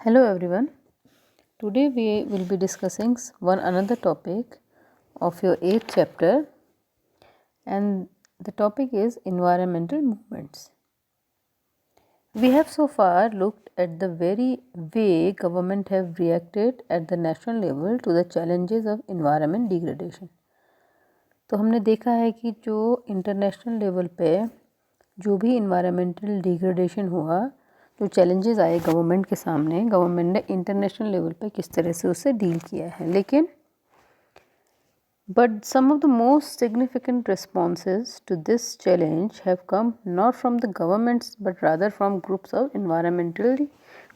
Hello everyone. Today we will be discussing one another topic of your 8th chapter, and the topic is environmental movements. We have so far looked at the very way government have reacted at the national level to the challenges of environment degradation. तो हमने देखा है कि जो international level पे जो भी environmental degradation हुआ, जो चैलेंजेस आए गवर्नमेंट के सामने, गवर्नमेंट ने इंटरनेशनल लेवल पे किस तरह से उससे डील किया है। लेकिन but some of the most significant responses to this challenge have come not from the governments but rather from groups of environmentally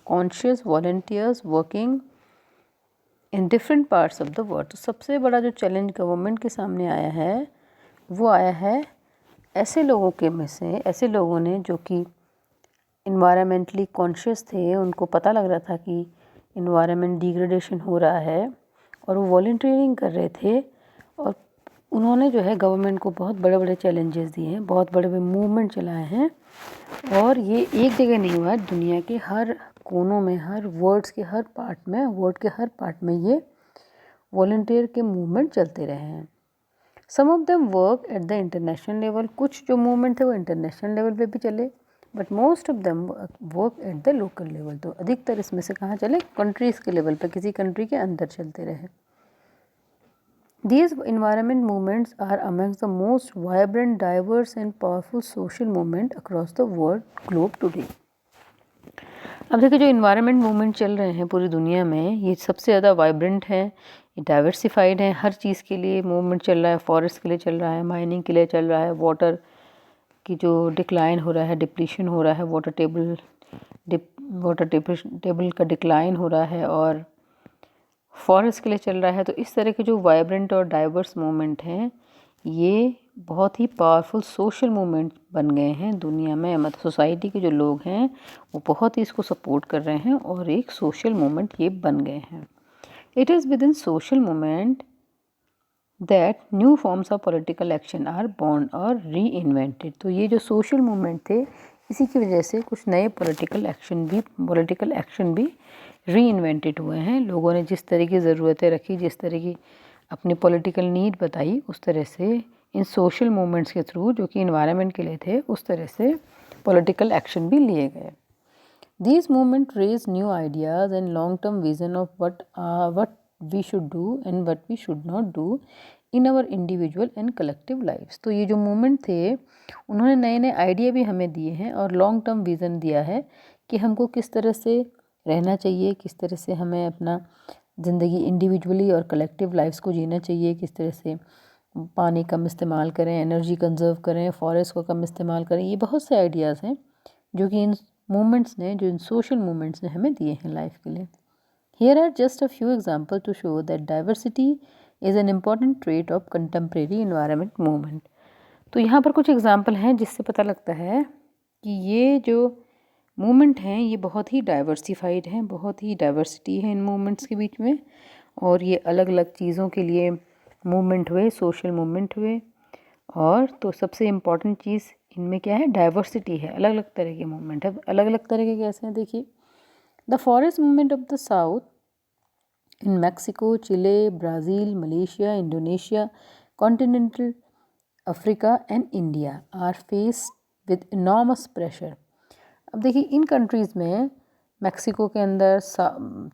conscious volunteers working in different parts of the world. तो सबसे बड़ा जो challenge government के सामने आया है वो आया है ऐसे लोगों के में से, ऐसे लोगों ने जो कि इन्वायरमेंटली कॉन्शियस थे, उनको पता लग रहा था कि इन्वायरमेंट डिग्रेडेशन हो रहा है और वो वॉलंटियरिंग कर रहे थे, और उन्होंने जो है गवर्नमेंट को बहुत बड़े बड़े चैलेंजेस दिए हैं, बहुत बड़े बड़े मूवमेंट चलाए हैं। और ये एक जगह नहीं हुआ है, दुनिया के हर कोनों में, हर वर्ल्ड के हर पार्ट में ये वॉलंटियर के मूवमेंट चलते रहे हैं। Some of them work at the international level, कुछ जो मूवमेंट थे वो इंटरनेशनल लेवल पे भी चले, but most of them work at the local level. तो अधिकतर इसमें से कहाँ चले? कंट्रीज़ के लेवल पे, किसी कंट्री के अंदर चलते रहे। These environment movements are amongst the most vibrant, diverse and powerful social movement across the world globe today. अब देखिए, जो इन्वायरमेंट मूवमेंट चल रहे हैं पूरी दुनिया में, ये सबसे ज़्यादा वाइब्रेंट है, ये डाइवर्सिफाइड है, हर चीज़ के लिए मूवमेंट चल रहा है, फॉरेस्ट के लिए चल रहा है, माइनिंग के लिए चल रहा है, वाटर की जो डिक्लाइन हो रहा है, डिप्लीशन हो रहा है, वाटर टेबल का डिक्लाइन हो रहा है, और फॉरेस्ट के लिए चल रहा है। तो इस तरह के जो वाइब्रेंट और डाइवर्स मूवमेंट हैं, ये बहुत ही पावरफुल सोशल मूवमेंट बन गए हैं दुनिया में। मतलब सोसाइटी के जो लोग हैं वो बहुत ही इसको सपोर्ट कर रहे हैं और एक सोशल मूवमेंट ये बन गए हैं। It is within social movement that new forms of political action are born or री इन्वेंटेड। तो ये जो सोशल मूवमेंट थे, इसी की वजह से कुछ नए पॉलिटिकल एक्शन भी री इन्वेंटेड हुए हैं। लोगों ने जिस तरह की ज़रूरतें रखी, जिस तरह की अपनी पॉलिटिकल नीड बताई, उस तरह से इन सोशल मूवमेंट्स के थ्रू, जो कि इन्वायरमेंट के लिए थे, उस तरह से पॉलिटिकल एक्शन भी लिए गए। These movements raise new ideas and long-term vision of what we should do and what we should not do in our individual and collective lives। तो ये जो मूवमेंट थे, उन्होंने नए नए आइडिया भी हमें दिए हैं और लॉन्ग टर्म विज़न दिया है कि हमको किस तरह से रहना चाहिए, किस तरह से हमें अपना ज़िंदगी इंडिविजुअली और कलेक्टिव लाइफ्स को जीना चाहिए, किस तरह से पानी कम इस्तेमाल करें, एनर्जी कंजर्व करें, फॉरेस्ट को कम इस्तेमाल करें। ये बहुत से आइडियाज़ हैं जो कि इन मूवमेंट्स ने, जो इन सोशल मूवमेंट्स ने हमें दिए हैं लाइफ के लिए। Here are just a few example to show that diversity is an important trait of contemporary environment movement. तो यहाँ पर कुछ एग्जाम्पल हैं जिससे पता लगता है कि ये जो मूवमेंट हैं ये बहुत ही डाइवर्सिफाइड हैं, बहुत ही डाइवर्सिटी है इन मूवमेंट्स के बीच में, और ये अलग अलग चीज़ों के लिए मूवमेंट हुए, सोशल मूवमेंट हुए। और तो सबसे इम्पॉर्टेंट चीज़ इनमें क्या है? डाइवर्सिटी है, अलग अलग तरह के मूवमेंट है। अलग अलग तरह के कैसे हैं? देखिए, the forest movement of the south in Mexico, Chile, Brazil, Malaysia, Indonesia, continental Africa and India are faced with enormous pressure. अब देखिए, इन कंट्रीज़ में, मैक्सिको के अंदर,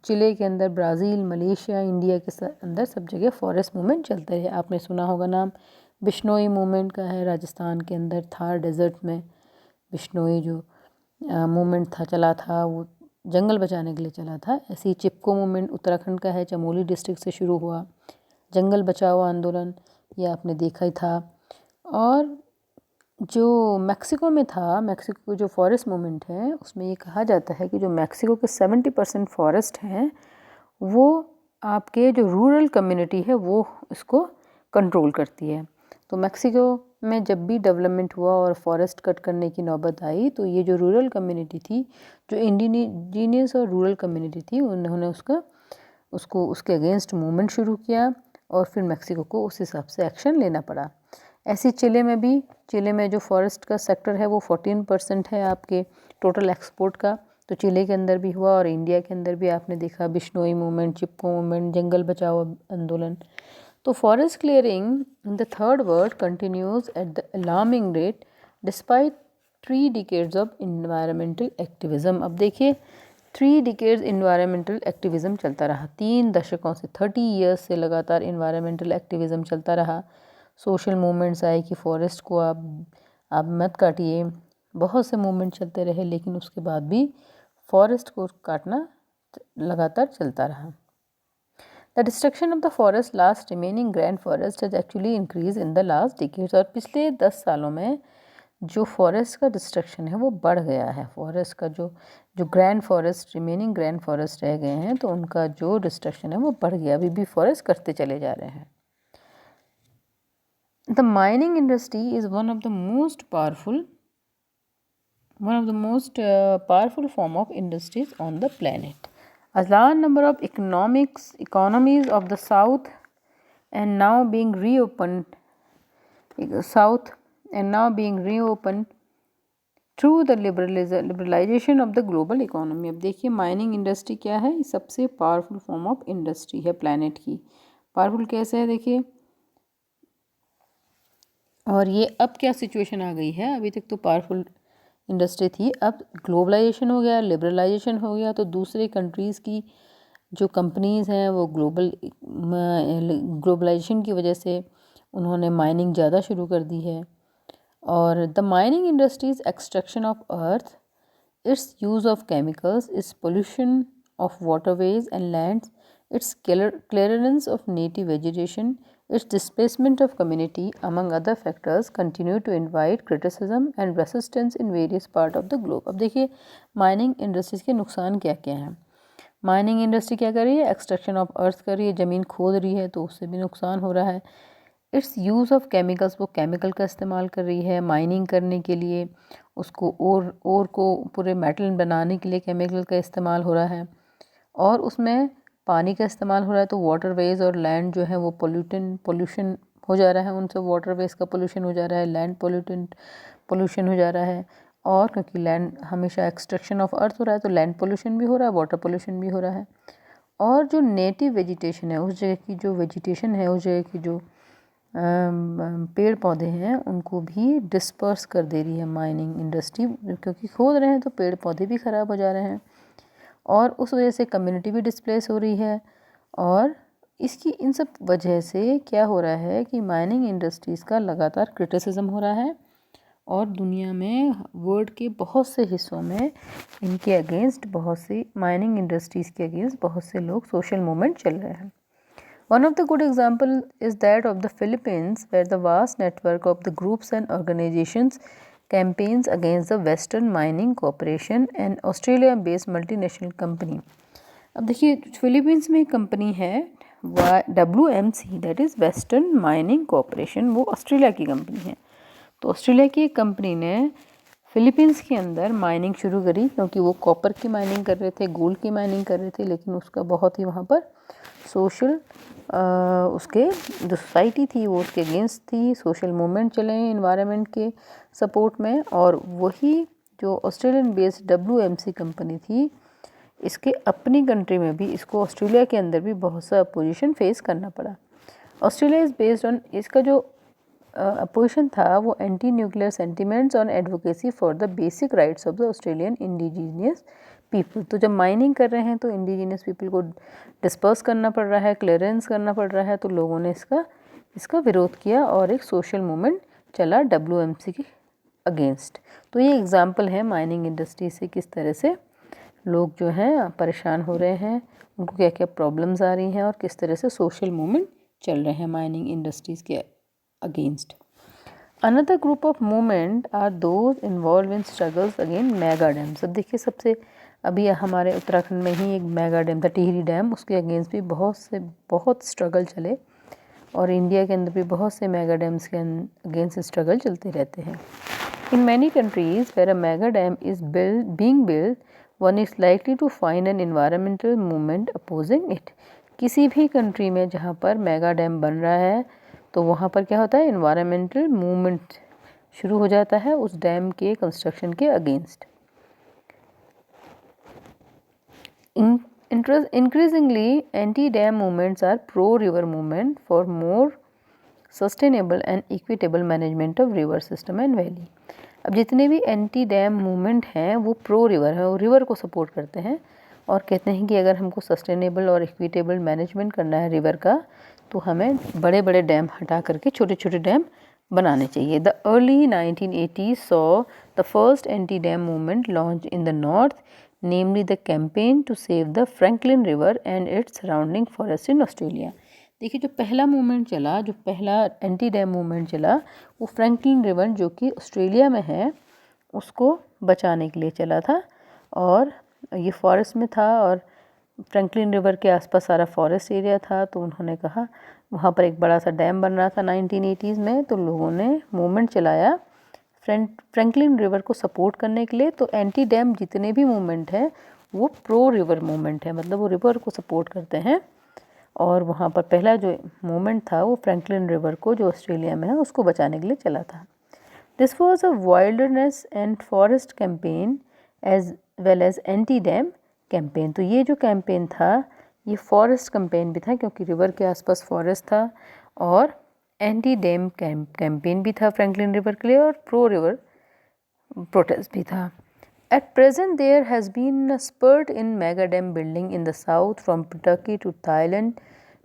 चिले के अंदर, ब्राज़ील, मलेशिया, इंडिया के अंदर सब जगह फॉरेस्ट मूवमेंट चलते रहे। आपने सुना होगा नाम, बिश्नोई मूवमेंट का है राजस्थान के अंदर, थार डेजर्ट में बिश्नोई जो मूवमेंट था, चला था, वो जंगल बचाने के लिए चला था। ऐसे ही चिपको मूवमेंट उत्तराखंड का है, चमोली डिस्ट्रिक्ट से शुरू हुआ, जंगल बचाओ आंदोलन, ये आपने देखा ही था। और जो मैक्सिको में था, मैक्सिको जो फॉरेस्ट मूवमेंट है, उसमें ये कहा जाता है कि जो मैक्सिको के 70% फॉरेस्ट हैं, वो आपके जो रूरल कम्युनिटी है वो इसको कंट्रोल करती है। तो मैक्सिको में जब भी डेवलपमेंट हुआ और फॉरेस्ट कट करने की नौबत आई, तो ये जो रूरल कम्युनिटी थी, जो इंडिजीनियस और रूरल कम्युनिटी थी, उन्होंने उसके अगेंस्ट मूवमेंट शुरू किया, और फिर मैक्सिको को उस हिसाब से एक्शन लेना पड़ा। ऐसे चिले में भी, चिले में जो फॉरेस्ट का सेक्टर है वो 14% है आपके टोटल एक्सपोर्ट का। तो चिले के अंदर भी हुआ और इंडिया के अंदर भी आपने देखा बिश्नोई मूवमेंट, चिपको मूवमेंट, जंगल बचाओ आंदोलन। तो forest clearing in the third world continues at the alarming rate despite 3 decades of environmental activism. अब देखिए 3 डिकेड्स इन्वायरमेंटल एक्टिविज्म चलता रहा, 3 दशकों से 30 ईयर्स से लगातार इन्वायरमेंटल एक्टिविज्म चलता रहा। सोशल मूवमेंट्स आए कि फॉरेस्ट को आप मत काटिए, बहुत से मूवमेंट चलते रहे, लेकिन उसके बाद भी फॉरेस्ट को काटना लगातार चलता रहा। The destruction of the forest last remaining grand forest has actually increase in the last decades. और पिछले 10 सालों में जो फॉरेस्ट का डिस्ट्रक्शन है वो बढ़ गया है। फॉरेस्ट का जो grand forest, remaining grand forest रह गए हैं, तो उनका जो डिस्ट्रक्शन है वो बढ़ गया, अभी भी फॉरेस्ट कटते चले जा रहे हैं। The mining industry is one of the most powerful form of industries on the planet. A large number of economies of the South and now being reopened through the liberalization of the global economy. अब देखिए mining industry क्या है, ये सबसे powerful form of industry है planet की। Powerful कैसे है देखिए, और ये अब क्या सिचुएशन आ गई है, अभी तक तो पावरफुल इंडस्ट्री थी, अब ग्लोबलाइजेशन हो गया, लिबरलाइजेशन हो गया, तो दूसरे कंट्रीज़ की जो कंपनीज़ हैं वो ग्लोबलाइजेशन की वजह से उन्होंने माइनिंग ज़्यादा शुरू कर दी है। और the mining industries extraction of earth, it's use of chemicals, it's pollution of waterways and lands, its clearance of native vegetation, its displacement of community, among other factors, continue to invite criticism and resistance in various parts of the globe. अब देखिए mining industries के नुकसान क्या क्या हैं। Mining industry क्या कर रही है, एक्सट्रैक्शन ऑफ अर्थ कर रही है, ज़मीन खोद रही है, तो उससे भी नुकसान हो रहा है। इट्स यूज़ ऑफ केमिकल्स, वो केमिकल का इस्तेमाल कर रही है माइनिंग करने के लिए, उसको और को पूरे मेटल बनाने के लिए केमिकल का इस्तेमाल हो रहा है, और उसमें पानी का इस्तेमाल हो रहा है। तो वाटरवेज और लैंड जो है वो पोल्यूशन हो जा रहा है, उनसे वाटरवेज का पोल्यूशन हो जा रहा है, लैंड पोल्यूशन हो जा रहा है। और क्योंकि लैंड हमेशा एक्सट्रैक्शन ऑफ अर्थ हो रहा है, तो लैंड पोल्यूशन भी हो रहा है, वाटर पोल्यूशन भी हो रहा है। और जो नेटिव वेजिटेशन है, उस जगह की जो वेजिटेशन है, उस जगह की जो पेड़ पौधे हैं, उनको भी डिस्पर्स कर दे रही है माइनिंग इंडस्ट्री, क्योंकि खोद रहे हैं तो पेड़ पौधे भी ख़राब हो जा रहे हैं, और उस वजह से कम्युनिटी भी डिस्प्लेस हो रही है। और इसकी इन सब वजह से क्या हो रहा है कि माइनिंग इंडस्ट्रीज़ का लगातार क्रिटिसिज्म हो रहा है, और दुनिया में वर्ल्ड के बहुत से हिस्सों में इनके अगेंस्ट, बहुत सी माइनिंग इंडस्ट्रीज़ के अगेंस्ट बहुत से लोग सोशल मूवमेंट चल रहे हैं। One of the good example is that of the Philippines, where the vast network of the groups and organizations campaigns against the Western Mining Corporation, an Australia-based multinational company. अब देखिए Philippines में एक company है WMC, that is western mining corporation, वो Australia की company है। तो Australia की एक कंपनी ने फिलीपींस के अंदर माइनिंग शुरू करी, क्योंकि वो कॉपर की माइनिंग कर रहे थे, गोल्ड की माइनिंग कर रहे थे, लेकिन उसका बहुत ही वहाँ पर सोशल उसके जो सोसाइटी थी वो उसके अगेंस्ट थी, सोशल मूवमेंट चले इन्वायरमेंट के सपोर्ट में। और वही जो ऑस्ट्रेलियन बेस्ड WMC कंपनी थी, इसके अपनी कंट्री में भी, इसको ऑस्ट्रेलिया के अंदर भी बहुत सा अपोजिशन फेस करना पड़ा। ऑस्ट्रेलिया इज़ बेस्ड ऑन, इसका जो अपोजिशन था वो anti nuclear sentiments on advocacy for the basic rights of the Australian indigenous people. तो जब माइनिंग कर रहे हैं तो इंडिजीनियस पीपल को डिस्पर्स करना पड़ रहा है, क्लियरेंस करना पड़ रहा है, तो लोगों ने इसका विरोध किया और एक सोशल मूवमेंट चला WMC के अगेंस्ट। तो ये एग्जांपल है माइनिंग इंडस्ट्री से किस तरह से लोग जो हैं परेशान हो रहे हैं, उनको क्या क्या प्रॉब्लम्स आ रही हैं, और किस तरह से सोशल मूवमेंट चल रहे हैं माइनिंग इंडस्ट्रीज़ के against. Another group of movement are those involve in struggles again mega dams. अब देखिए सबसे अभी हमारे उत्तराखंड में ही एक मेगा डैम था, टिहरी डैम, उसके अगेंस्ट भी बहुत स्ट्रगल चले, और इंडिया के अंदर भी बहुत से मेगा डैम्स के अगेंस्ट स्ट्रगल चलते रहते हैं। In many countries where a mega dam is being build, one is likely to find an environmental movement opposing it. किसी भी कंट्री में जहाँ पर मेगा डैम बन रहा है, तो वहाँ पर क्या होता है, एनवायरमेंटल मूवमेंट शुरू हो जाता है उस डैम के कंस्ट्रक्शन के against. Increasingly, anti-dam movements are pro-river movement for more sustainable and equitable management of river system and valley. अब जितने भी एंटी डैम मूवमेंट हैं वो प्रो रिवर है, वो रिवर को सपोर्ट करते हैं और कहते हैं कि अगर हमको सस्टेनेबल और इक्विटेबल मैनेजमेंट करना है रिवर का तो हमें बड़े बड़े डैम हटा करके छोटे छोटे डैम बनाने चाहिए. The early 1980s saw the first anti-dam movement launched in the north, namely the campaign to save the Franklin River and its surrounding forests in Australia. देखिए जो पहला मूवमेंट चला, जो पहला एंटी डैम मूवमेंट चला वो फ्रैंकलिन रिवर जो कि ऑस्ट्रेलिया में है उसको बचाने के लिए चला था और ये फॉरेस्ट में था और फ्रैंकलिन रिवर के आसपास सारा फॉरेस्ट एरिया था. तो उन्होंने कहा वहाँ पर एक बड़ा सा डैम बन रहा था 1980s में, तो लोगों ने मूवमेंट चलाया फ्रैंकलिन रिवर को सपोर्ट करने के लिए. तो एंटी डैम जितने भी मूवमेंट है वो प्रो रिवर मूवमेंट है, मतलब वो रिवर को सपोर्ट करते हैं. और वहाँ पर पहला जो मूवमेंट था वो फ्रैंकलिन रिवर को जो ऑस्ट्रेलिया में है उसको बचाने के लिए चला था. This was a wildness and forest campaign as well as anti dam campaign. तो ये जो कैंपेन था ये फॉरेस्ट कैंपेन भी था क्योंकि रिवर के आसपास फॉरेस्ट था और एंटी डैम कैंपेन भी था फ्रैंकलिन रिवर के लिए और प्रो रिवर प्रोटेस्ट भी था. At present, there has been a spurt in mega dam building in the south, from Turkey to Thailand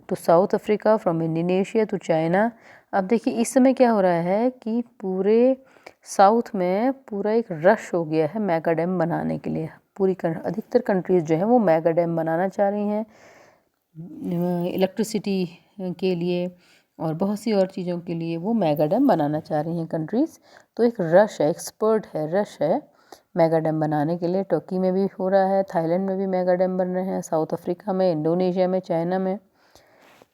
to South Africa, from Indonesia to China. अब देखिए इस समय क्या हो रहा है कि पूरे साउथ में पूरा एक रश हो गया है मेगा डैम बनाने के लिए. पूरी अधिकतर कंट्रीज़ जो हैं वो मेगा डैम बनाना चाह रही हैं इलेक्ट्रिसिटी के लिए और बहुत सी और चीज़ों के लिए वो मेगा डैम बनाना चाह रही हैं कंट्रीज़. तो एक रश है, एक स्पर्ट है, रश है मेगा डैम बनाने के लिए. टर्की में भी हो रहा है, थाईलैंड में भी मेगा डैम बन रहे हैं, साउथ अफ्रीका में, इंडोनेशिया में, चाइना में.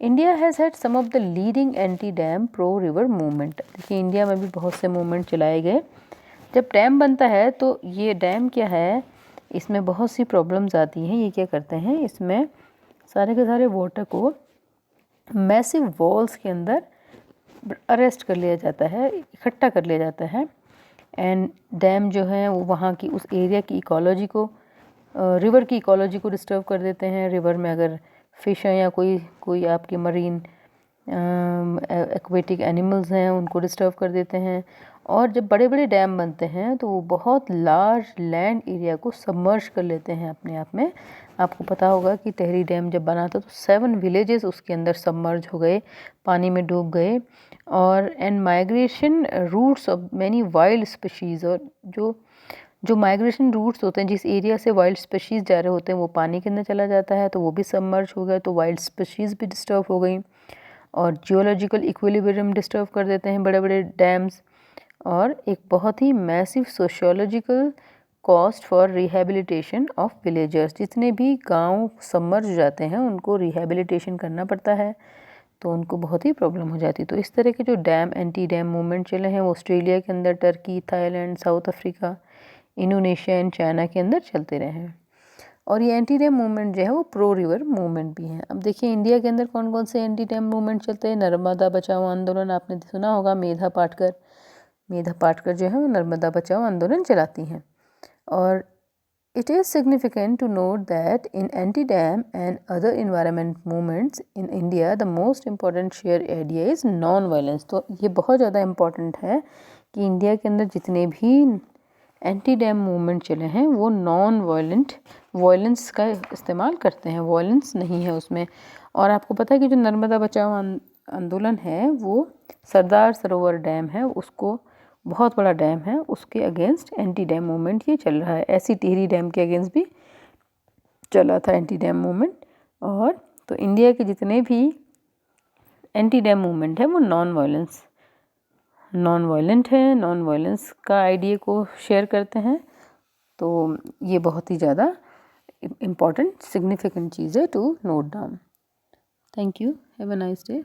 India has had some of the leading anti dam pro river movement. देखिए इंडिया में भी बहुत से मूवमेंट चलाए गए. जब डैम बनता है तो ये डैम क्या है, इसमें बहुत सी प्रॉब्लम्स आती हैं. ये क्या करते हैं, इसमें सारे के सारे वाटर को मैसिव वॉल्स के अंदर अरेस्ट कर लिया जाता है, इकट्ठा कर लिया जाता है. एंड डैम जो है वो वहाँ की उस एरिया की इकोलॉजी को रिवर की इकोलॉजी को डिस्टर्ब कर देते हैं. रिवर में अगर फिश हैं या कोई आपके मरीन एक्वेटिक एनिमल्स हैं उनको डिस्टर्ब कर देते हैं. और जब बड़े बड़े डैम बनते हैं तो वो बहुत लार्ज लैंड एरिया को सबमर्ज कर लेते हैं अपने आप में. आपको पता होगा कि टिहरी डैम जब बना था तो 7 विलेजेस उसके अंदर सबमर्ज हो गए, पानी में डूब गए. और and migration routes of many wild species, और जो माइग्रेशन रूट्स होते हैं जिस एरिया से वाइल्ड स्पीशीज़ जा रहे होते हैं वो पानी के अंदर चला जाता है तो वो भी सबमर्ज हो गया. तो वाइल्ड स्पीशीज़ भी डिस्टर्ब हो गई और जियोलॉजिकल इक्विलिब्रियम डिस्टर्ब कर देते हैं बड़े बड़े डैम्स. और एक बहुत ही massive sociological cost for rehabilitation of villagers. जितने भी गांव सबमर्ज हो जाते हैं उनको रिहेबिलिटेशन करना पड़ता है तो उनको बहुत ही प्रॉब्लम हो जाती. तो इस तरह के जो डैम एंटी डैम मूवमेंट चले हैं वो ऑस्ट्रेलिया के अंदर, Turkey, Thailand, south Africa, Indonesia and China के अंदर चलते रहे हैं. और ये एंटी डैम मूवमेंट जो है वो प्रो रिवर मूवमेंट भी हैं. अब देखिए इंडिया के अंदर कौन कौन से एंटी डैम मूवमेंट चलते हैं. नर्मदा बचाओ आंदोलन आपने सुना होगा, मेधा पाटकर जो है वो नर्मदा बचाओ आंदोलन चलाती हैं. और it is significant to note that in anti-dam and other environment movements in India, the most important share area is non-violence. तो ये बहुत ज़्यादा इम्पॉर्टेंट है कि इंडिया के अंदर जितने भी एंटी डैम मूवमेंट चले हैं वो नॉन वायलेंस का इस्तेमाल करते हैं, वायलेंस नहीं है उसमें. और आपको पता है कि जो नर्मदा बचाओ आंदोलन है वो सरदार सरोवर डैम है, उसको बहुत बड़ा डैम है, उसके अगेंस्ट एंटी डैम मूवमेंट ये चल रहा है. ऐसी टिहरी डैम के अगेंस्ट भी चला था एंटी डैम मूवमेंट. और तो इंडिया के जितने भी एंटी डैम मूवमेंट है वो नॉन वायलेंट है, नॉन वायलेंस का आइडिया को शेयर करते हैं. तो ये बहुत ही ज़्यादा इम्पॉर्टेंट सिग्निफिकेंट चीज़ है to note down. Thank you, have a nice day.